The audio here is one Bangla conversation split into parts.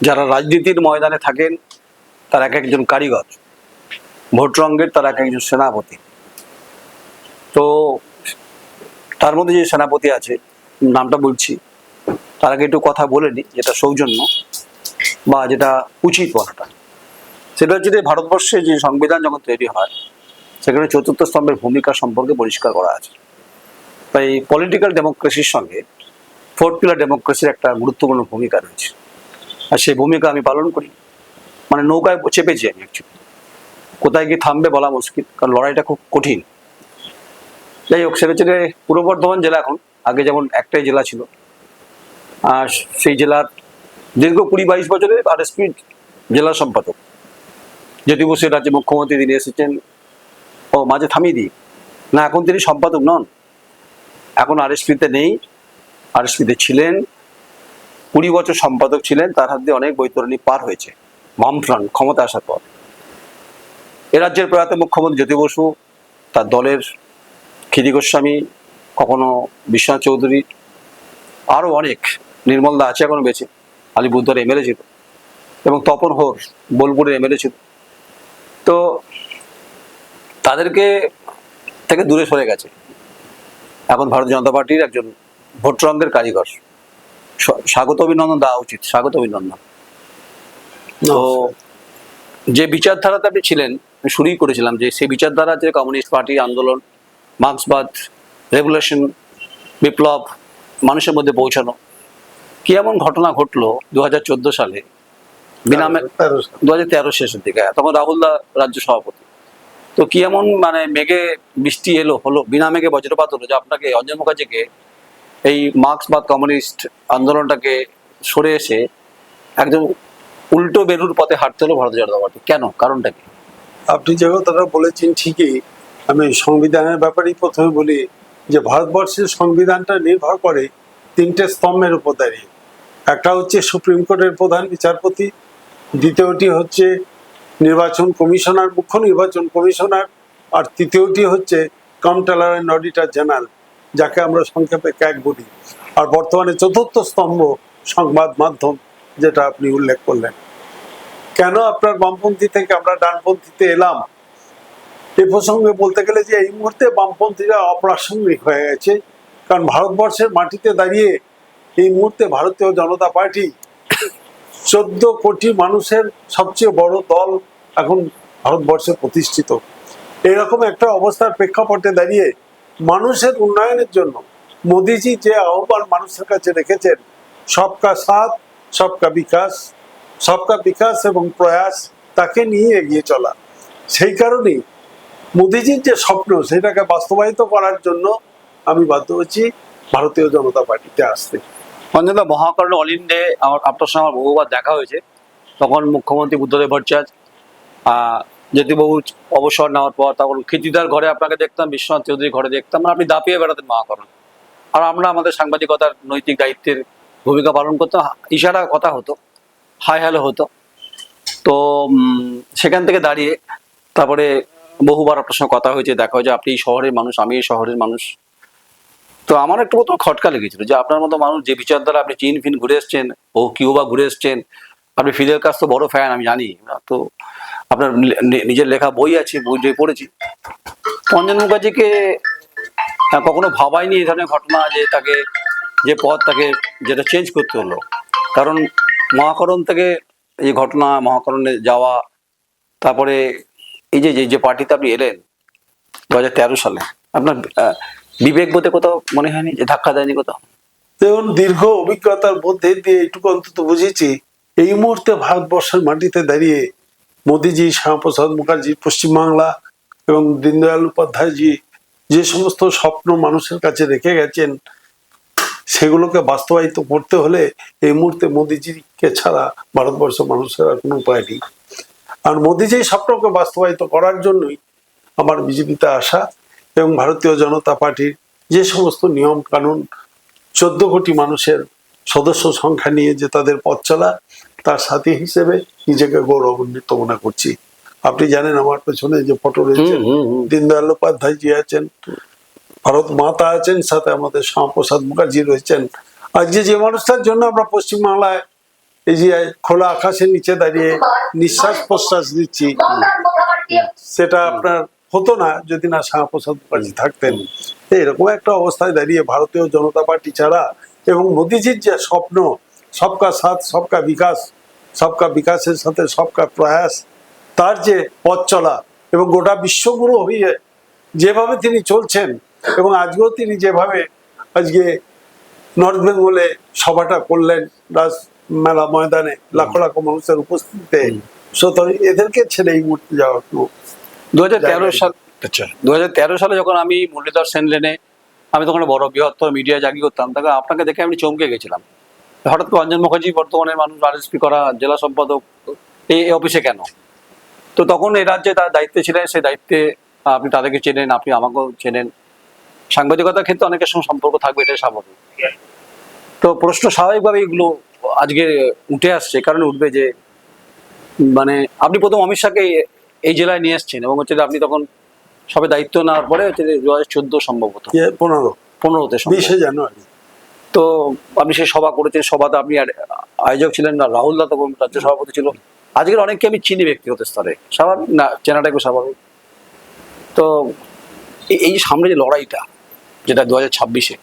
যারা রাজনীতির ময়দানে থাকেন তার এক একজন কারিগর, ভোট রঙের তার এক একজন সেনাপতি। তো তার মধ্যে যে সেনাপতি আছে, নামটা বলছি, তার আগে একটু কথা বলে নি, যেটা সৌজন্য বা যেটা উচিত বলাটা, সেটা হচ্ছে যে ভারতবর্ষে যে সংবিধান যখন তৈরি হয় সেখানে চতুর্থ স্তম্ভের ভূমিকা সম্পর্কে পরিষ্কার করা আছে। তাই পলিটিক্যাল ডেমোক্রেসির সঙ্গে ফোর্থ পিলার ডেমোক্রেসির একটা গুরুত্বপূর্ণ ভূমিকা রয়েছে, আর সেই ভূমিকা আমি পালন করি। মানে নৌকায় চেপেছি আমি অ্যাকচুয়ালি, কোথায় গিয়ে থামবে বলা মুশকিল, কারণ লড়াইটা খুব কঠিন। যাই হোক, সেটা হচ্ছে যে পূর্ব বর্ধমান জেলা এখন, আগে যেমন একটাই জেলা ছিল, আর সেই জেলার দীর্ঘ 20-22 বছরের আরএসপি জেলা সম্পাদক জ্যোতি বসুর রাজ্যে মুখ্যমন্ত্রী তিনি এসেছেন। ও মাঝে থামিয়ে দিই না, এখন তিনি সম্পাদক নন, এখন আরএসপিতে নেই। আরএসপিতে ছিলেন, 20 বছর সম্পাদক ছিলেন, তার হাত দিয়ে অনেক বৈতরণী পার হয়েছে বামফ্রন্ট ক্ষমতা আসার পর। এ রাজ্যের প্রয়াত মুখ্যমন্ত্রী জ্যোতি বসু, তার দলের ক্ষিতি গোস্বামী, কখনো বিশ্বনাথ চৌধুরী, আরো অনেক, নির্মল দা আছে এখনো বেঁচে, আলিপুরদুয়ার এমএলএ ছিল, এবং তপন হোর বোলপুরের এমএলএ ছিল। তো তাদেরকে থেকে দূরে সরে গেছে, এখন ভারতীয় জনতা পার্টির একজন ভোট রঙের কারিগর। স্বাগত অভিনন্দন দেওয়া উচিত, স্বাগত অভিনন্দন। তো যে বিচারধারাতে আপনি ছিলেন, আমি শুরুই করেছিলাম যে সেই বিচারধারা যে কমিউনিস্ট পার্টি আন্দোলন, মার্ক্সবাদ, রেভলিউশন, বিপ্লব, মানুষের মধ্যে পৌঁছানো, কি এমন ঘটনা ঘটলো 2014 সালে বিনামে, 2013 শেষের দিকে, তখন রাহুল দা রাজ্য সভাপতি। তো কি এমন মানে মেঘে বৃষ্টি হলো বিনা মেঘে বজ্রপাত হলো যে আপনাকে, অঞ্জন মুখার্জিকে, এই মার্ক্সবাদ কমিউনিস্ট আন্দোলনটাকে সরে এসে একদম উল্টো বেরুর পথে হাঁটতে হলো ভারতীয় জনতা পার্টি? কেন, কারণটা কি? আপনি যে কথাটা বলেছেন ঠিকই। আমি সংবিধানের ব্যাপারেই প্রথমে বলি যে ভারতবর্ষের সংবিধানটা নির্ভর করে 3টে স্তম্ভের উপর দাঁড়িয়ে। একটা হচ্ছে সুপ্রিম কোর্টের প্রধান বিচারপতি, দ্বিতীয়টি হচ্ছে নির্বাচন কমিশনার, মুখ্য নির্বাচন কমিশনার, আর তৃতীয়টি হচ্ছে কম্পট্রোলার অ্যান্ড অডিটর জেনারেল, যাকে আমরা সংক্ষেপে ক্যাগ বলি। আর বর্তমানে চতুর্থ স্তম্ভ সংবাদ মাধ্যম, যেটা আপনি উল্লেখ করলেন। কেন আপনার বামপন্থী থেকে আমরা ডানপন্থীতে এলাম, এ প্রসঙ্গে বলতে গেলে যে এই মুহূর্তে বামপন্থীরা অপ্রাসঙ্গিক হয়ে গেছে। কারণ ভারতবর্ষের মাটিতে দাঁড়িয়ে এই মুহূর্তে ভারতীয় জনতা পার্টি 14 কোটি মানুষের সবচেয়ে বড় দল এখন ভারতবর্ষে প্রতিষ্ঠিত। এরকম একটা অবস্থার প্রেক্ষাপটে দাঁড়িয়ে মানুষের উন্নয়নের জন্য মোদিজি যে আহ্বান মানুষের কাছে রেখেছেন, সবকা সাথ সবকা বিকাশ এবং প্রয়াস, তাকে নিয়ে এগিয়ে চলা। সেই কারণেই মোদিজির যে স্বপ্ন, সেটাকে বাস্তবায়িত করার জন্য আমি বাধ্য হচ্ছি ভারতীয় জনতা পার্টিতে আসতে। অঞ্জনদা, মহাকরণে অল ইন্ডিয়া আমার আপনার সঙ্গে আমার বহুবার দেখা হয়েছে, তখন মুখ্যমন্ত্রী বুদ্ধদেব ভট্টাচার্য, জ্যোতিবাবু অবসর নেওয়ার পর তখন ক্ষিতিদার ঘরে আপনাকে দেখতাম, বিশ্বনাথ চৌধুরীর ঘরে দেখতাম, আপনি দাপিয়ে বেড়াতেন মহাকরণ, আর আমরা আমাদের সাংবাদিকতার নৈতিক দায়িত্বের ভূমিকা পালন করতাম। ইশারা কথা হতো, হাই হ্যালো হতো। তো সেখান থেকে দাঁড়িয়ে তারপরে বহুবার আপনার সঙ্গে কথা হয়েছে, দেখা হয়েছে, আপনি এই শহরের মানুষ, আমি এই শহরের মানুষ। তো আমার একটু মতো খটকা লেগেছিল যে আপনার মতো মানুষ যে বিচারধারা, আপনি চীন ফিন ঘুরে এসছেন, ও কিউবা ঘুরে এসছেন, আপনি ফিদেল কাস্ত্রো বড় ফ্যান আমি জানি, তো আপনার নিজের লেখা বই আছে, বই পড়েছি। অঞ্জন মুখার্জিকে কখনো ভাবাইনি এই ধরনের ঘটনা, যে তাকে যে পথ তাকে যেটা চেঞ্জ করতে হলো। কারণ মহাকরণ থেকে এই ঘটনা, মহাকরণে যাওয়া, তারপরে এই যে যে পার্টিতে আপনি এলেন 2013 সালে, আপনার বিবেক বোধে কোথাও মনে হয়নি যে ধাক্কা দেয়নি কোথাও? দেখুন, দীর্ঘ অভিজ্ঞতার মধ্যে দিয়ে এইটুকু অন্তত বুঝেছি, এই মুহূর্তে ভারতবর্ষের মাটিতে দাঁড়িয়ে মোদিজি, শ্যামাপ্রসাদ মুখার্জি, পশ্চিমবাংলা এবং দীনদয়াল উপাধ্যায়জি যে সমস্ত স্বপ্ন মানুষের কাছে রেখে গেছেন, সেগুলোকে বাস্তবায়িত করতে হলে এই মুহূর্তে মোদিজিকে ছাড়া ভারতবর্ষ মানুষের আর কোনো উপায় নেই। আর মোদিজি স্বপ্নকে বাস্তবায়িত করার জন্যই আমার বিজেপিতে আসা, এবং ভারতীয় জনতা পার্টির যে সমস্ত নিয়ম কানুন, 14 কোটি মানুষের সদস্য সংখ্যা নিয়ে যে তাদের পথ চলা, তার সাথী হিসেবে নিজেকে গৌরবান্বিত মনে করছি। আপনি জানেন আমার পেছনে যে ফটো রয়েছে, দীনদয়াল উপাধ্যায়জি আছেন, ভারত মাতা আছেন, সাথে আমাদের শ্যামাপ্রসাদ মুখার্জি রয়েছেন। আজকে যে মানুষটার জন্য আমরা পশ্চিমবাংলায় এই যে খোলা আকাশের নিচে দাঁড়িয়ে নিঃশ্বাস প্রশ্বাস নিচ্ছি, সেটা আপনার হতো না যদি না শ্যামাপ্রসাদ মুখার্জি থাকতেন। তো এরকম একটা অবস্থায় দাঁড়িয়ে ভারতীয় জনতা পার্টি ছাড়া এবং মোদিজির যে স্বপ্ন সবকা সাথ সবকা বিকাশ, সবকা বিকাশের সাথে সবকা প্রয়াস, তার যে পথ চলা এবং গোটা বিশ্বগুরু হয়ে যেভাবে তিনি চলছেন, এবং আজকেও তিনি যেভাবে আজকে নর্থ বেঙ্গলে সভাটা করলেন রাজ মেলা ময়দানে লাখো লাখো মানুষের উপস্থিতিতে, সুতরাং এদেরকে ছেড়ে এই মুহূর্তে যাওয়ার কোনো 2013 সাল 2013 সালে যখন আমি মুরলীধর সেন লেনে, আমি তখন বড় বৃহত্তর মিডিয়া জাগি করতাম, তখন আপনাকে দেখে আমি চমকে গেছিলাম। হঠাৎ করে অঞ্জন মুখার্জি বর্তমানের মানুষ আরএসপি করা জেলা সম্পাদক এই অফিসে কেন? তো তখন এই রাজ্যে তার দায়িত্বে ছিলেন, সেই দায়িত্বে আপনি তাদেরকে চেনেন, আপনি আমাকেও চেনেন। সাংবাদিকতার ক্ষেত্রে অনেকের সঙ্গে সম্পর্ক থাকবে, এটাই স্বাভাবিক। তো প্রশ্ন স্বাভাবিকভাবে এগুলো আজকে উঠে আসছে, কারণ উঠবে যে মানে আপনি প্রথম অমিত শাহকে এই জেলায় নিয়ে এসছেন, এবং হচ্ছে আপনি তখন সবে দায়িত্ব নেওয়ার পরে হচ্ছে 2014 সম্ভবত 15তে 20শে জানুয়ারি। তো আপনি সেই সভা করেছেন, সভাতে আপনি আয়োজক ছিলেন না, রাহুল দা তখন রাজ্য সভাপতি ছিল। আজকের অনেককে আমি চিনি ব্যক্তিগত স্তরে, স্বাভাবিক না, চেনাটা একটু স্বাভাবিক। তো এই সামনে যে লড়াইটা, যেটা 2026-এ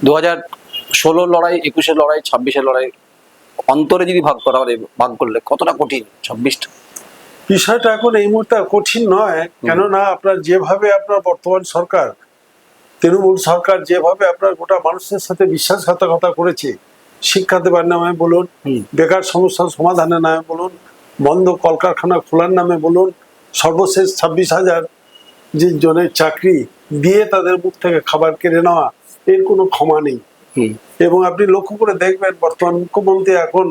2016 লড়াই, 21-এর লড়াই, 26-এর লড়াই, অন্তরে যদি ভাগ করা হয়, ভাগ করলে কতটা কঠিন 26টা? বিষয়টা এখন এই মুহূর্তে কঠিন নয়, কেননা আপনার যেভাবে আপনার বর্তমান সরকার, তৃণমূল সরকার যেভাবে আপনার গোটা মানুষের সাথে বিশ্বাসঘাতকতা করেছে, শিক্ষা দেবার নামে বলুন, বেকার সমস্যার সমাধানের নামে বলুন, বন্ধ কলকারখানা খোলার নামে বলুন, সর্বশেষ 26,000 যে জনের চাকরি দিয়ে তাদের মুখ থেকে খাবার কেড়ে নেওয়া, এর কোনো ক্ষমা নেই। এবং আপনি লক্ষ্য করে দেখবেন বর্তমান মুখ্যমন্ত্রী এখন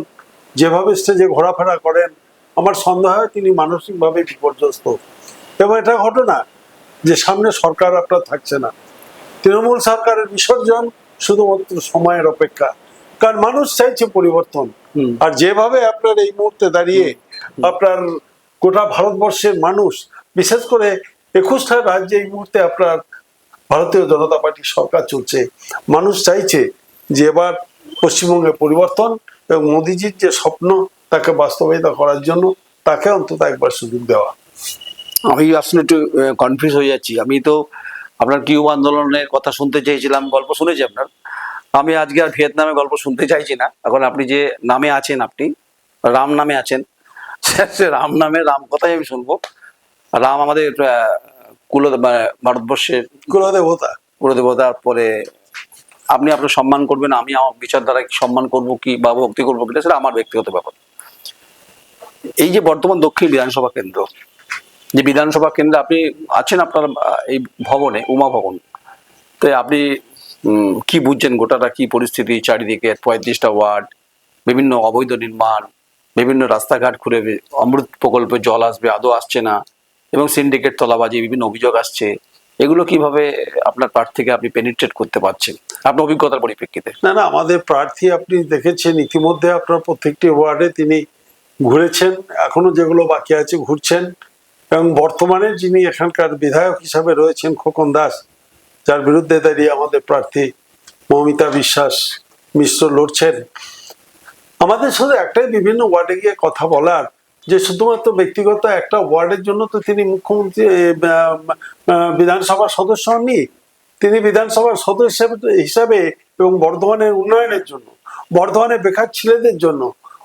যেভাবে স্টেজে ঘোরাফেরা করেন, আমার সন্দেহ হয় তিনি মানসিকভাবে বিপর্যস্ত। এবং এটা ঘটনা যে সামনে সরকার আপনার থাকছে না, তৃণমূল সরকারের বিসর্জন শুধুমাত্র সময়ের অপেক্ষা, কারণ মানুষ চাইছে পরিবর্তন। আর যেভাবে আপনার এই মুহূর্তে দাঁড়িয়ে আপনার গোটা ভারতবর্ষের মানুষ, বিশেষ করে 21টা রাজ্যে এই মুহূর্তে আপনার ভারতীয় জনতা পার্টির সরকার চলছে, মানুষ চাইছে যে এবার পশ্চিমবঙ্গে পরিবর্তন, এবং মোদিজির যে স্বপ্ন তাকে বাস্তবায়িত করার জন্য তাকে অন্তত একবার সুযোগ দেওয়া। আমি আসলে একটু কনফিউজ হয়ে যাচ্ছি। আমি তো আপনার কিউব আন্দোলনের কথা শুনতে চেয়েছিলাম, গল্প শুনেছি আপনার। আমি আজকে আর ভিয়েতনামের গল্প শুনতে চাইছি না। এখন আপনি যে নামে আছেন, আপনি রাম নামে আছেন, সে রাম নামে রাম কথাই আমি শুনবো। রাম আমাদের ভারতবর্ষের কুলদেবতা, কুলদেবতার পরে আপনি আপনার সম্মান করবেন, আমি আমার বিচার দ্বারা সম্মান করবো কি বা ভক্তি করবো কিনা সেটা আমার ব্যক্তিগত ব্যাপার। এই যে বর্তমান দক্ষিণ বিধানসভা কেন্দ্র, যে বিধানসভা কেন্দ্রে আপনি আছেন, আপনার এই ভবনে, উমা ভবন, তো আপনি কি বুঝছেন গোটাটা কি পরিস্থিতি? চারিদিকে 35টা ওয়ার্ড, বিভিন্ন অবৈধ নির্মাণ, বিভিন্ন রাস্তাঘাট খুঁড়ে অমৃত প্রকল্পে জল আসবে, আদৌ আসছে না, এবং সিন্ডিকেট তলাবাজি, বিভিন্ন অভিযোগ আসছে। এগুলো কিভাবে আপনার প্রার্থীকে আপনি পেনিট্রেট করতে পারছেন আপনার অভিজ্ঞতার পরিপ্রেক্ষিতে? না না, আমাদের প্রার্থী আপনি দেখেছেন ইতিমধ্যে আপনার প্রত্যেকটি ওয়ার্ডে তিনি ঘুরেছেন, এখনো যেগুলো বাকি আছে ঘুরছেন। এবং বর্তমানে যিনি এখানকার বিধায়ক হিসাবে রয়েছেন খোকন দাস, যার বিরুদ্ধে দাঁড়িয়ে আমাদের প্রার্থী মৌমিতা বিশ্বাস মিশ্র লড়ছেন, আমাদের সাথে একটাই বিভিন্ন ওয়ার্ডে গিয়ে কথা বলার, যে শুধুমাত্র ব্যক্তিগত একটা ওয়ার্ডের জন্য তো তিনি মুখ্যমন্ত্রী বিধানসভার সদস্য হননি, তিনি বিধানসভার সদস্য হিসাবে এবং বর্ধমানের উন্নয়নের জন্য, বর্ধমানের বেকার ছেলেদের জন্য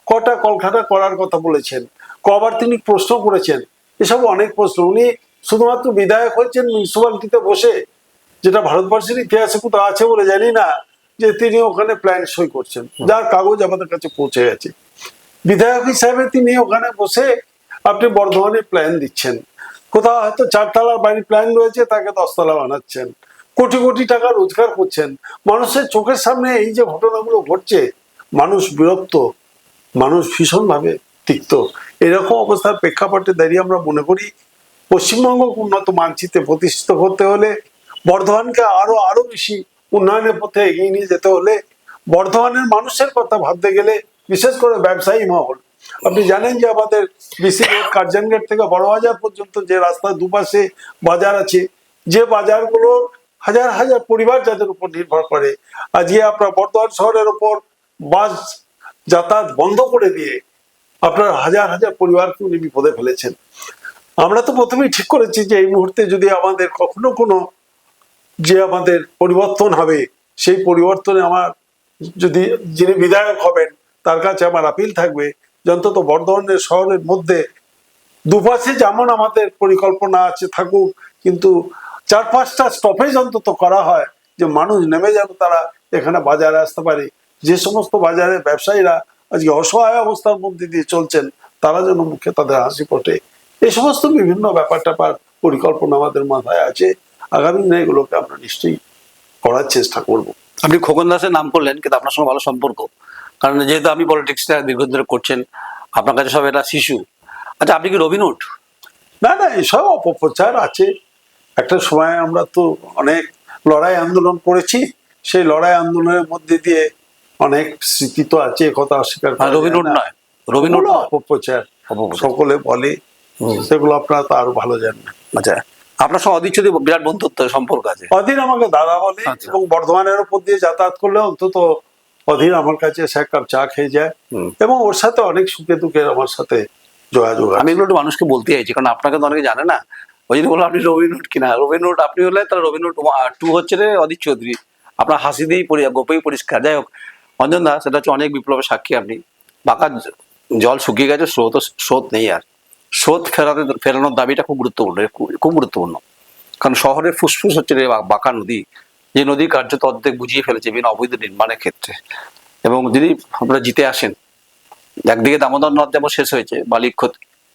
কটা কলকাতা করার কথা বলেছেন, কবার তিনি প্রশ্ন করেছেন, এসব অনেক প্রশ্ন। উনি শুধুমাত্র বিধায়ক হয়েছেন মিউনিসিপ্যালিটিতে বসে, যেটা ভারতবর্ষের ইতিহাসে কোথাও আছে বলে জানি না, যে তিনি ওখানে প্ল্যান সই করছেন, যার কাগজ আমাদের কাছে পৌঁছে গেছে। বিধায়ক হিসাবে তিনি ওখানে বসে আপনি বর্ধমানে প্ল্যান দিচ্ছেন, কোথাও হয়তো 4 তলার বাড়ির প্ল্যান রয়েছে, তাকে 10 তলা বানাচ্ছেন, কোটি কোটি টাকা রোজগার করছেন। মানুষের চোখের সামনে এই যে ঘটনাগুলো ঘটছে, মানুষ বিরক্ত, মানুষ ভীষণভাবে তিক্ত। এরকম অবস্থার প্রেক্ষাপটে দাঁড়িয়ে আমরা মনে করি পশ্চিমবঙ্গ উন্নত মানচিত্রে প্রতিষ্ঠিত করতে হলে, বর্ধমানকে আরো বেশি উন্নয়নের পথে এগিয়ে নিয়ে যেতে হলে, বর্ধমানের মানুষের কথা ভাবতে গেলে, বিশেষ করে ব্যবসায়ী মহল, আপনি জানেন যে আমাদের বিসি রোড কার্জানগেট থেকে বড়বাজার পর্যন্ত যে রাস্তার দুপাশে বাজার আছে, যে বাজারগুলো হাজার হাজার পরিবার যাদের উপর নির্ভর করে, আজকে আপনার বর্ধমান শহরের উপর বাস যাতায়াত বন্ধ করে দিয়ে আপনার হাজার হাজার পরিবারকে উনি বিপদে ফেলেছেন। আমরা তো প্রথমেই ঠিক করেছি যে এই মুহূর্তে যদি আমাদের কখনো কোনো যে আমাদের পরিবর্তন হবে, সেই পরিবর্তনে আমার যদি যিনি বিধায়ক হবেন তার কাছে আমার আপিল থাকবে যে অন্তত বর্ধমানের শহরের মধ্যে দুপাশে যেমন আমাদের পরিকল্পনা আছে থাকুক, কিন্তু 4-5টা স্টপেজ অন্তত করা হয়, যে মানুষ নেমে যেন তারা এখানে বাজারে আসতে পারে। যে সমস্ত বাজারে ব্যবসায়ীরা আজকে অসহায় অবস্থার মধ্যে দিয়ে চলছেন, তারা যেন মুখে তাদের হাসি ফোটে। এই সমস্ত বিভিন্ন ব্যাপার ট্যাপার পরিকল্পনা আমাদের মাথায় আছে। আগামী দিনে এগুলোকে আমরা নিশ্চয়ই করার চেষ্টা করব। আপনি খোকন দাসের নাম করলেন, কিন্তু আপনার সঙ্গে ভালো সম্পর্ক, কারণ যেহেতু আপনি পলিটিক্সটা দীর্ঘদিন ধরে করছেন, আপনার কাছে সব এটা শিশু। আচ্ছা, আপনি কি রবিনহুড? না না, এসব অপপ্রচার আছে। একটা সময় আমরা তো অনেক লড়াই আন্দোলন করেছি, সেই লড়াই আন্দোলনের মধ্যে দিয়ে অনেক স্মৃতি তো আছে, কথা অস্বীকার করা যায় না। রবিনহুড নয়, রবিনহুড ওগুলো অপপ্রচার অপপ্রচার। সকলে বলে, সেগুলো আপনারা তো আরো ভালো জানেন। আচ্ছা, আপনার সঙ্গে অদিত চৌধুরী বিরাট বন্ধুত্ব সম্পর্ক আছে। অধীর আমাকে দাদা বলে, আচ্ছা। এবং বর্ধমানের উপর দিয়ে যাতায়াত করলে অন্তত অধীর আমার কাছে এসে এক কাপ চা খেয়ে যায়, এবং ওর সাথে অনেক সুখে দুঃখে আমার সাথে যোগাযোগ আছে। আমি এগুলো একটু মানুষকে বলতে চাইছি, কারণ আপনাকে তো অনেকে জানে না। ওই জন্য বললাম আপনি রবিনহুড কিনা। রবিনহুড আপনি হলে তাহলে রবিনহুড 2 হচ্ছে রে অদিত চৌধুরী। আপনার হাসি দিয়েই গোপেই পরিষ্কার। যাই হোক, অঞ্জন দা, সেটা হচ্ছে অনেক বিপ্লবের সাক্ষী আপনি। বাঁকা জল শুকিয়ে গেছে, স্রোত নেই আর। স্রোত ফেরানোর দাবিটা খুব গুরুত্বপূর্ণ, খুব গুরুত্বপূর্ণ। কারণ শহরের ফুসফুস হচ্ছে রে বাঁকা নদী, যে নদী কার্যত অর্ধেক বুঝিয়ে ফেলেছে বিভিন্ন অবৈধ নির্মাণের ক্ষেত্রে। এবং যদি আপনারা জিতে আসেন, একদিকে দামোদর নদ যেমন শেষ হয়েছে, বালি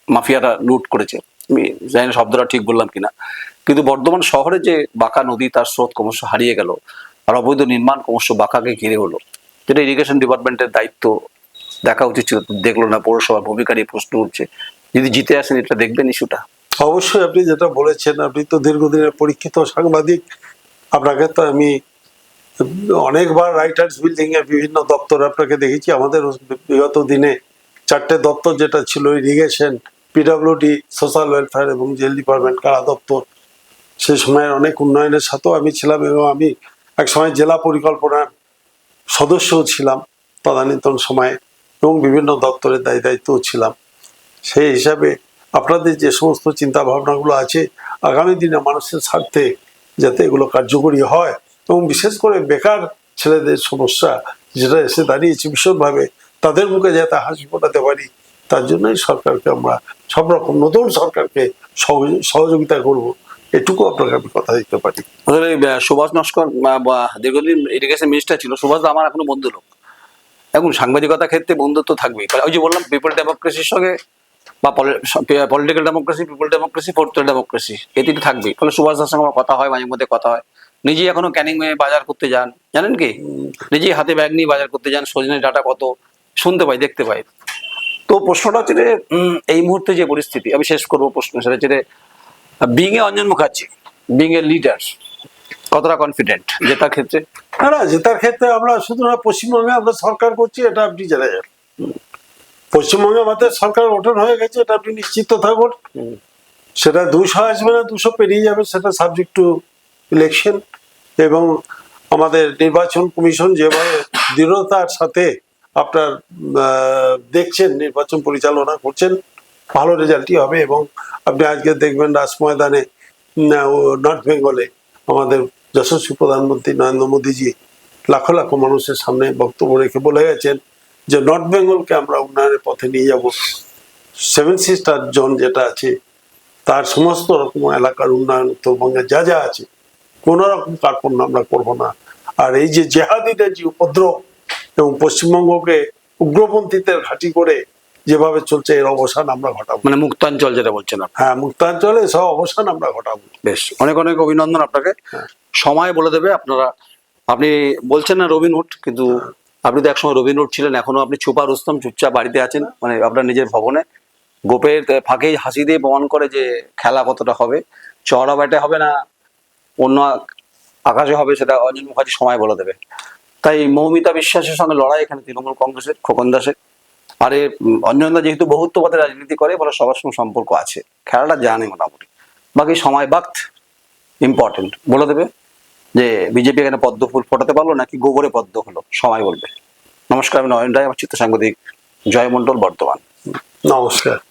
মাফিয়ারা লুট করেছে, আমি জানি না শব্দটা ঠিক বললাম কিনা, কিন্তু বর্ধমান শহরে যে বাঁকা নদী, তার স্রোত ক্রমশ হারিয়ে গেল, আর অবৈধ নির্মাণ ক্রমশ বাঁকাকে ঘিরে হলো, যেটা ইরিগেশন ডিপার্টমেন্টের দায়িত্ব, দেখা উচিত ছিল, দেখলো না। পৌরসভার ভূমিকা নিয়ে প্রশ্ন উঠছে, যদি জিতে আসেন এটা দেখবেন ইস্যুটা। অবশ্যই আপনি যেটা বলেছেন, আপনি তো দীর্ঘদিনের পরীক্ষিত সাংবাদিক, আপনাকে তো আমি অনেকবার রাইটার্স বিল্ডিং এ বিভিন্ন দপ্তর আপনাকে দেখেছি। আমাদের বিগত দিনে 4টে দপ্তর যেটা ছিল, ইরিগেশন, পিডব্লিউডি, সোশ্যাল ওয়েলফেয়ার এবং জেল ডিপার্টমেন্ট, কারা দপ্তর, সেই সময়ের অনেক উন্নয়নের সাথেও আমি ছিলাম, এবং আমি এক সময় জেলা পরিকল্পনার সদস্যও ছিলাম তদানীন্তন সময়ে, এবং বিভিন্ন দপ্তরের দায়িত্বও ছিলাম। সেই হিসাবে আপনাদের যে সমস্ত চিন্তা ভাবনাগুলো আছে, আগামী দিনে মানুষের স্বার্থে যাতে এগুলো কার্যকরী হয়, এবং বিশেষ করে বেকার ছেলেদের সমস্যা যেটা এসে দাঁড়িয়েছে ভীষণভাবে, তাদের মুখে যাতে হাসি ফোটাতে পারি, তার জন্যই সরকারকে আমরা সব রকম, নতুন সরকারকে সহযোগিতা করব, এটুকু আপনাকে আমি কথা দিতে পারি। সুভাষ নস্কর দীর্ঘদিন ইরিগেশন মিনিস্টার ছিল। সুভাষ আমার এখনো বন্ধু লোক। এখন সাংবাদিকতা ক্ষেত্রে বন্ধুত্ব থাকবে। ওই যে বললাম, পিপল ডেমোক্রেসির সঙ্গে বা political democracy, people democracy, fourth democracy, এটি থাকবে। ফলে সুভাষ দাসের সঙ্গে আমার কথা হয়, মাঝে মধ্যে কথা হয়। নিজেই এখনো ক্যানিং বাজার করতে যান, জানেন কি, নিজেই হাতে ব্যাগ নিয়ে বাজার করতে যান। সজনের ডাটা কত শুনতে পাই, দেখতে পাই। তো প্রশ্নটা হচ্ছে যে এই মুহূর্তে যে পরিস্থিতি, আমি শেষ করবো প্রশ্ন, সেটা হচ্ছে being a Anjan Mukherjee, being a leader, কতটা কনফিডেন্ট জেতার ক্ষেত্রে? না, জেতার ক্ষেত্রে আমরা শুধু না পশ্চিমবঙ্গে আমরা সরকার করছি, এটা আপনি জেনে যান। পশ্চিমবঙ্গে আমাদের সরকার গঠন হয়ে গেছে, এটা আপনি নিশ্চিত থাকুন। সেটা 200 আসবে না, 200 পেরিয়ে যাবে, সেটা সাবজেক্ট টু ইলেকশন। এবং আমাদের নির্বাচন কমিশন যেভাবে দৃঢ়তার সাথে আপনার দেখছেন নির্বাচন পরিচালনা করছেন, ভালো রেজাল্টই হবে। এবং আপনি আজকে দেখবেন রাজ ময়দানে, নর্থ বেঙ্গলে আমাদের যশস্বী প্রধানমন্ত্রী নরেন্দ্র মোদীজি লাখো লাখো মানুষের সামনে বক্তব্য রেখে বলে গেছেন যে নর্থ বেঙ্গলকে আমরা উন্নয়নের পথে নিয়ে যাব। 7 সিস্টার জোন যেটা আছে, তার সমস্ত রকম এলাকার উন্নয়ন উত্তরবঙ্গে যা যা আছে, কোন রকম কার্পণ্য আমরা করবো না। আর এই যে জেহাদিদের যে উপদ্রব এবং পশ্চিমবঙ্গকে উগ্রপন্থীদের ঘাঁটি করে যেভাবে চলছে, এর অবসান আমরা ঘটাবো। মানে মুক্তাঞ্চল যেটা বলছেন আপনি। হ্যাঁ, মুক্তাঞ্চলে সব অবসান আমরা ঘটাবো। বেশ, অনেক অনেক অভিনন্দন আপনাকে। সময় বলে দেবে। আপনি বলছেন না রবিনহুড, কিন্তু আপনি তো একসময় রবিনহুড ছিলেন। এখনো আপনি চুপা রুস্তম, চুপচাপ বাড়িতে আছেন, মানে আপনার নিজের ভবনে। গোপের ফাঁকে হাসি দিয়ে প্রমাণ করে যে খেলা কতটা হবে, চওড়া ব্যাটে হবে না অন্য আকাশে হবে, সেটা অঞ্জন মুখার্জি সময় বলে দেবে। তাই মৌমিতা বিশ্বাসের সঙ্গে লড়াই এখানে তৃণমূল কংগ্রেসের, খোকন দাসের। আরে অঞ্জন দা যেহেতু বহুত্ববাদে রাজনীতি করে, বলে সবার সঙ্গে সম্পর্ক আছে, খেলাটা জানে মোটামুটি। বাকি সময় বাক্ত ইম্পর্টেন্ট, বলে দেবে যে বিজেপি এখানে পদ্ম ফুল ফোটাতে পারলো নাকি গোবরে পদ্ম হলো, সময় বলবে। নমস্কার, আমি নয়ন রায়, আমার চিত্র সাংবাদিক, জয় মণ্ডল, বর্ধমান। নমস্কার।